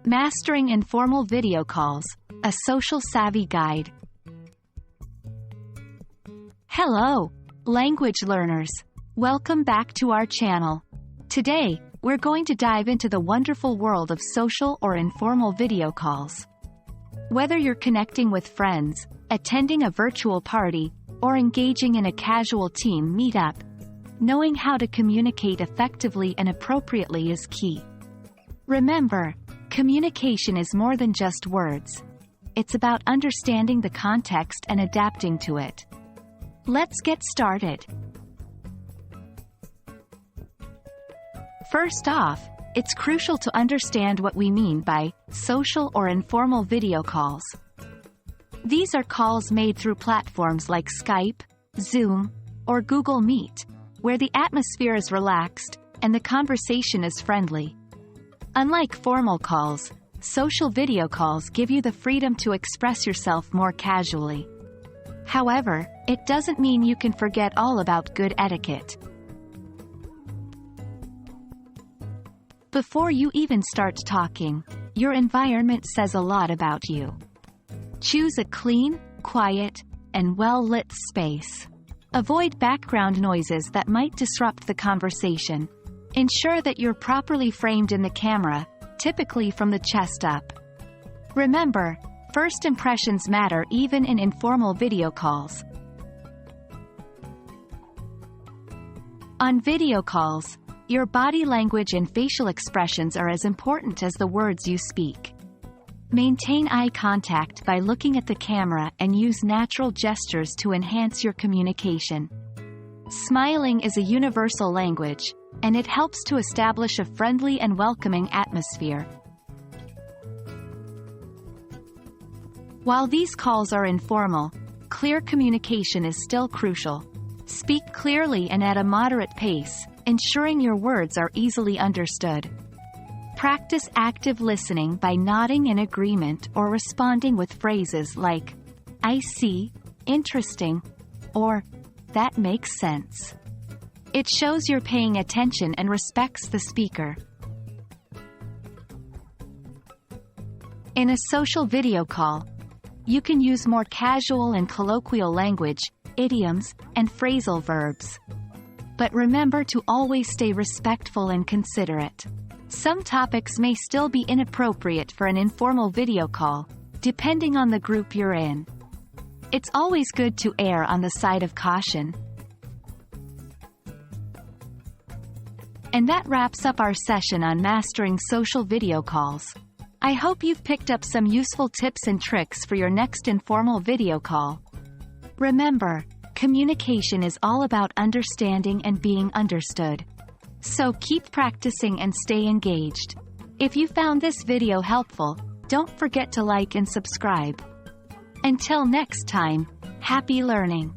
Mastering Informal Video Calls, a social savvy guide. Hello, language learners. Welcome back to our channel. Today, we're going to dive into the wonderful world of social or informal video calls. Whether you're connecting with friends, attending a virtual party, or engaging in a casual team meetup, knowing how to communicate effectively and appropriately is key. Remember, communication is more than just words. It's about understanding the context and adapting to it. Let's get started. First off, it's crucial to understand what we mean by social or informal video calls. These are calls made through platforms like Skype, Zoom, or Google Meet, where the atmosphere is relaxed and the conversation is friendly. Unlike formal calls, social video calls give you the freedom to express yourself more casually. However, it doesn't mean you can forget all about good etiquette. Before you even start talking, your environment says a lot about you. Choose a clean, quiet, and well-lit space. Avoid background noises that might disrupt the conversation. Ensure that you're properly framed in the camera, typically from the chest up. Remember, first impressions matter even in informal video calls. On video calls, your body language and facial expressions are as important as the words you speak. Maintain eye contact by looking at the camera and use natural gestures to enhance your communication. Smiling is a universal language, and it helps to establish a friendly and welcoming atmosphere. While these calls are informal, clear communication is still crucial. Speak clearly and at a moderate pace, ensuring your words are easily understood. Practice active listening by nodding in agreement or responding with phrases like, "I see," "interesting," or "that makes sense." It shows you're paying attention and respects the speaker. In a social video call, you can use more casual and colloquial language, idioms, and phrasal verbs. But remember to always stay respectful and considerate. Some topics may still be inappropriate for an informal video call, depending on the group you're in. It's always good to err on the side of caution. And that wraps up our session on mastering social video calls. I hope you've picked up some useful tips and tricks for your next informal video call. Remember, communication is all about understanding and being understood. So keep practicing and stay engaged. If you found this video helpful, don't forget to like and subscribe. Until next time, happy learning!